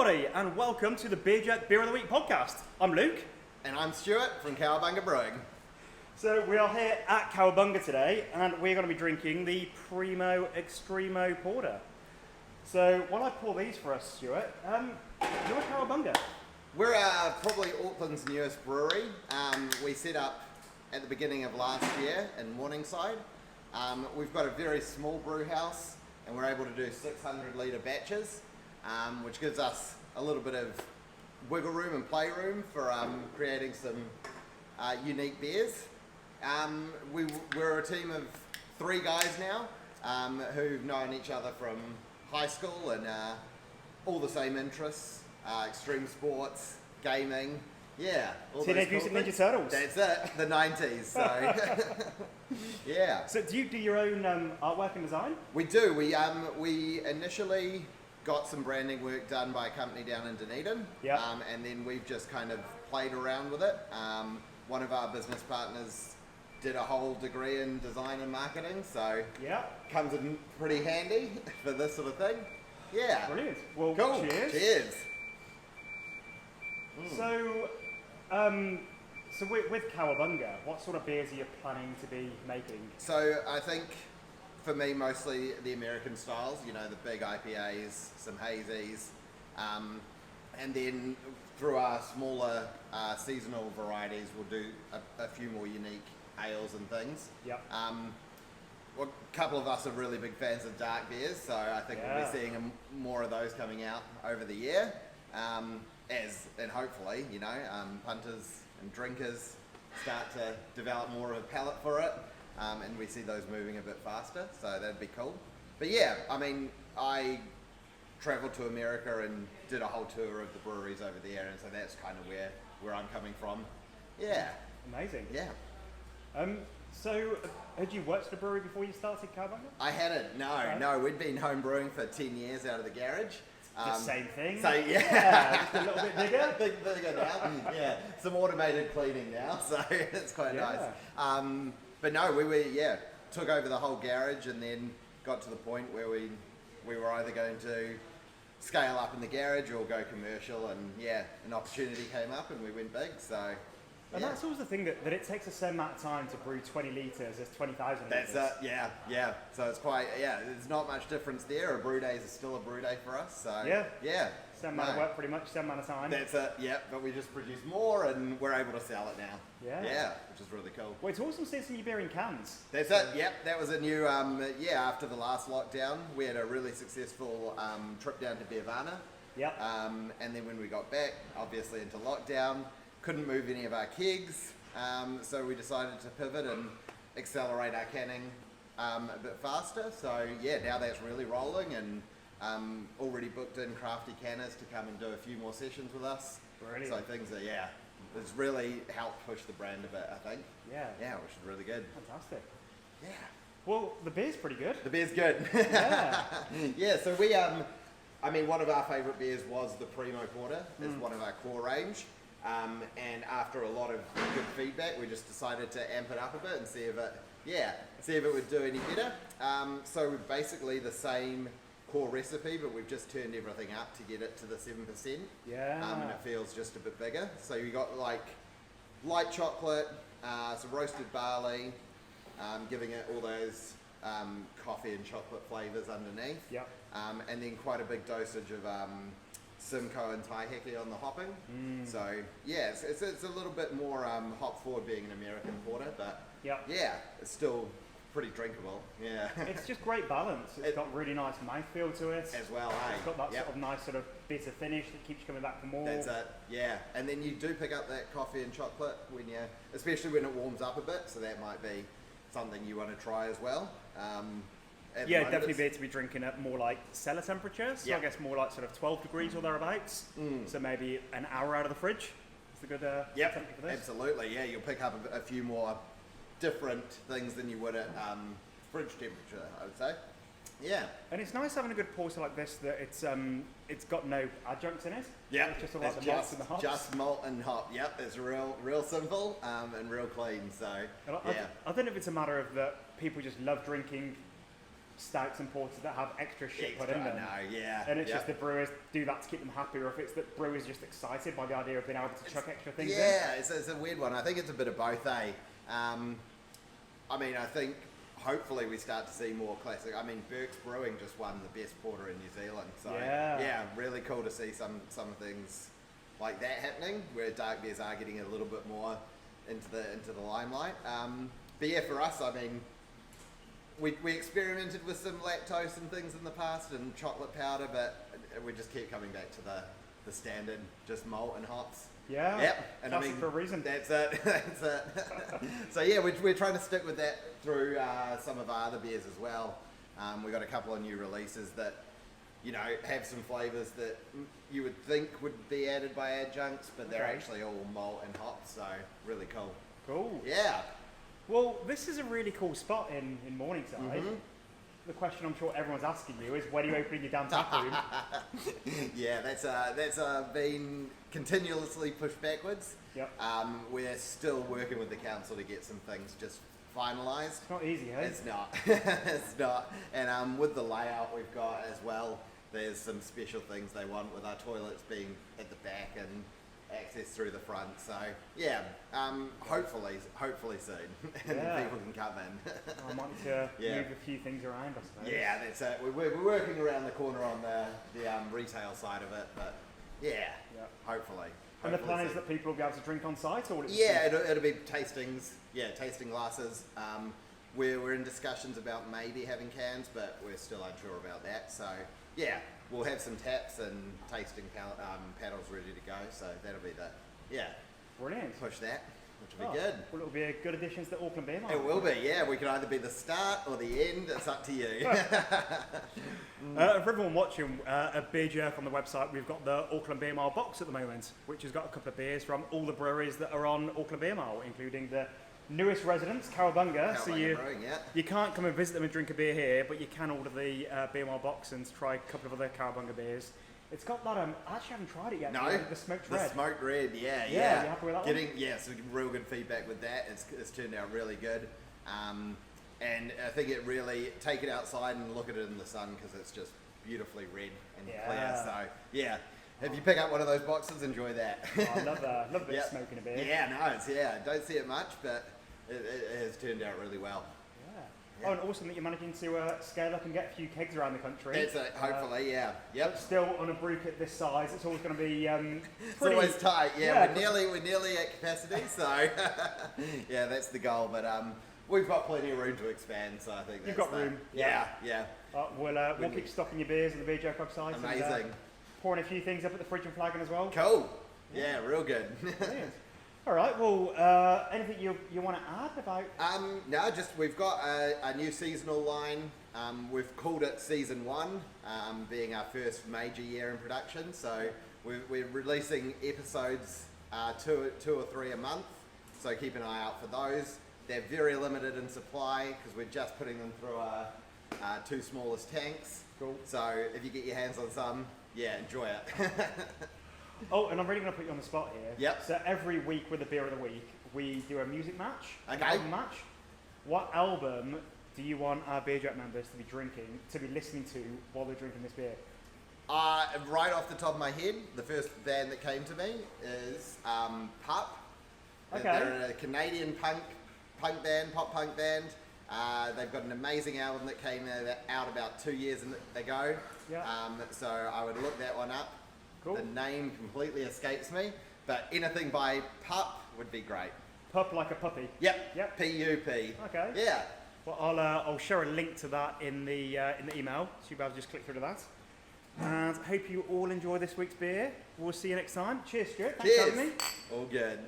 everybody, and welcome to the Beer Jet Beer of the Week podcast. I'm Luke. And I'm Stuart from Cowabunga Brewing. So we are here at Cowabunga today, and we're going to be drinking the Primo Extremo Porter. So while I pour these for us, Stuart, you're at Cowabunga. We're probably Auckland's newest brewery. We set up at the beginning of last year in Morningside. We've got a very small brew house, and we're able to do 600 litre batches, which gives us a little bit of wiggle room and playroom for creating some unique beers. We're a team of 3 guys now who've known each other from high school and all the same interests, extreme sports, gaming, Teenage Mutant Ninja Turtles. That's it, the 90s, so yeah. So do you do your own artwork and design? We do. We initially got some branding work done by a company down in Dunedin, and then we've just kind of played around with it. One of our business partners did a whole degree in design and marketing, so comes in pretty handy for this sort of thing. Yeah. Brilliant. Well, cool. Cheers. So, with Cowabunga, what sort of beers are you planning to be making? So I think for me, mostly the American styles, you know, the big IPAs, some hazies, and then through our smaller seasonal varieties, we'll do a few more unique ales and things. Well, a couple of us are really big fans of dark beers, so I think we'll be seeing more of those coming out over the year. And hopefully, you know, punters and drinkers start to develop more of a palate for it, and we see those moving a bit faster, so that'd be cool. But yeah, I mean, I travelled to America and did a whole tour of the breweries over there, and so that's kind of where I'm coming from. Yeah. Amazing. Yeah. So, had you worked at a brewery before you started Cowabunga? I hadn't, no. We'd been home brewing for 10 years out of the garage. The same thing. So just a little bit bigger. bigger now. Yeah, some automated cleaning now, so it's quite nice. But no, we took over the whole garage, and then got to the point where we were either going to scale up in the garage or go commercial, and an opportunity came up, and we went big. So. And that's always the thing, that it takes a certain amount of time to brew 20 litres as 20,000 litres. That's it, yeah. So it's quite, there's not much difference there. A brew day is still a brew day for us, so Same amount of work, pretty much, same amount of time. That's it, but we just produce more, and we're able to sell it now. Which is really cool. Well, it's awesome seeing your beer in cans. That's it, that was a new, after the last lockdown, we had a really successful trip down to Beervana. And then when we got back, obviously into lockdown, couldn't move any of our kegs, so we decided to pivot and accelerate our canning a bit faster. So now that's really rolling, and already booked in crafty canners to come and do a few more sessions with us. Brilliant. So things are, it's really helped push the brand a bit, I think. Yeah, which is really good. Fantastic. Yeah. Well, the beer's pretty good. The beer's good. So we, one of our favourite beers was the Primo Porter. It's one of our core range. And after a lot of good feedback, we just decided to amp it up a bit and see if it would do any better. So we're basically the same core recipe, but we've just turned everything up to get it to the 7%. And it feels just a bit bigger. So you got like light chocolate, some roasted barley, giving it all those coffee and chocolate flavours underneath. And then quite a big dosage of Simcoe and Taiheke on the hopping. So it's a little bit more hop forward being an American porter, but it's still pretty drinkable. It's just great balance. It's got really nice mouthfeel to it as well. It's got that sort of nice sort of bitter finish that keeps you coming back for more. That's it. And then you do pick up that coffee and chocolate especially when it warms up a bit, so that might be something you want to try as well. Definitely beer to be drinking at more like cellar temperature, so I guess more like sort of 12 degrees or thereabouts. So maybe an hour out of the fridge is a good temperature for this. Absolutely, you'll pick up a few more different things than you would at fridge temperature, I would say. And it's nice having a good porter like this that it's got no adjuncts in it. It's just all like the malt and the hops. Just malt and hop. It's real simple and real clean. So I don't know if it's a matter of that people just love drinking stouts and porters that have extra shit put in them. Yeah. And it's just the brewers do that to keep them happy, or if it's that brewers are just excited by the idea of being able to chuck extra things in. Yeah, it's a weird one. I think it's a bit of both, eh? I mean, I think hopefully we start to see more classic. I mean, Burke's Brewing just won the best porter in New Zealand. So yeah, really cool to see some things like that happening, where dark beers are getting a little bit more into the limelight. But yeah, for us, I mean, we experimented with some lactose and things in the past and chocolate powder, but we just keep coming back to the standard, just malt and hops. Yeah. Yep. And I mean, for a reason. That's it. That's it. So yeah, we're trying to stick with that through some of our other beers as well. We got a couple of new releases that, you know, have some flavors that you would think would be added by adjuncts, but they're actually all malt and hops. So really cool. Cool. Yeah. Well, this is a really cool spot in Morningside. Mm-hmm. The question I'm sure everyone's asking you is, when are you opening your damn tap room? Yeah, that's been continuously pushed backwards. Yep. We're still working with the council to get some things just finalised. It's not easy, hey? It's not. It's not. And with the layout we've got as well, there's some special things they want with our toilets being at the back and access through the front. So yeah, hopefully soon, and people can come in. I might need to move a few things around, I suppose. Yeah, that's it. We're working around the corner on the retail side of it, but hopefully. And the plan is that people will be able to drink on site, or will it be it'll be tastings. Yeah, tasting glasses. We're in discussions about maybe having cans, but we're still unsure about that. So yeah, we'll have some taps and tasting paddles ready to go. So that'll be brilliant. Push that, which will be good. Well, it'll be a good addition to the Auckland Beer Mart. It will be. Yeah, we can either be the start or the end. It's up to you. For everyone watching, a Beer Jerk on the website, we've got the Auckland Beer Mile box at the moment, which has got a couple of beers from all the breweries that are on Auckland Beer Mile, including the newest residents, Cowabunga. So you can't come and visit them and drink a beer here, but you can order the Beer Mile box and try a couple of other Cowabunga beers. It's got that, I actually haven't tried it yet. No, the smoked red. The smoked red, yeah. You happy with that one? Some real good feedback with that. It's turned out really good. And I think it really, take it outside and look at it in the sun, because it's just beautifully red and clear. So yeah, if you pick up one of those boxes, enjoy that. I love a bit of smoking a beer. Yeah, don't see it much, but it has turned out really well. Oh, and awesome that you're managing to scale up and get a few kegs around the country. That's it, hopefully, Yep. But still, on a brew kit this size, it's always going to be it's always tight, we're nearly at capacity, so yeah, that's the goal. But we've got plenty of room to expand, so I think that's You've got room. Yeah. We'll keep stocking your beers on the Beer Jerk website. Amazing. And, pouring a few things up at the fridge and flagging as well. Cool. Yeah, real good. Brilliant. All right. Well, anything you want to add about? No, just we've got a new seasonal line. We've called it Season 1, being our first major year in production. So we're releasing episodes 2 or 3 a month. So keep an eye out for those. They're very limited in supply because we're just putting them through our 2 smallest tanks. Cool. So if you get your hands on some, enjoy it. Oh, and I'm really going to put you on the spot here. Yep. So every week with the Beer of the Week, we do a music match. Okay. Album match. What album do you want our Beer Jerk members to be listening to while they're drinking this beer? Right off the top of my head, the first band that came to me is Pup. Okay. They're a Canadian pop punk band. They've got an amazing album that came out about 2 years ago. Yeah. So I would look that one up. Cool. The name completely escapes me, but anything by Pup would be great. Pup like a puppy. Yep. P-U-P. Okay. Yeah. Well, I'll share a link to that in the email, so you'll be able to just click through to that. And I hope you all enjoy this week's beer. We'll see you next time. Cheers, Stuart. Thanks for having me. All good.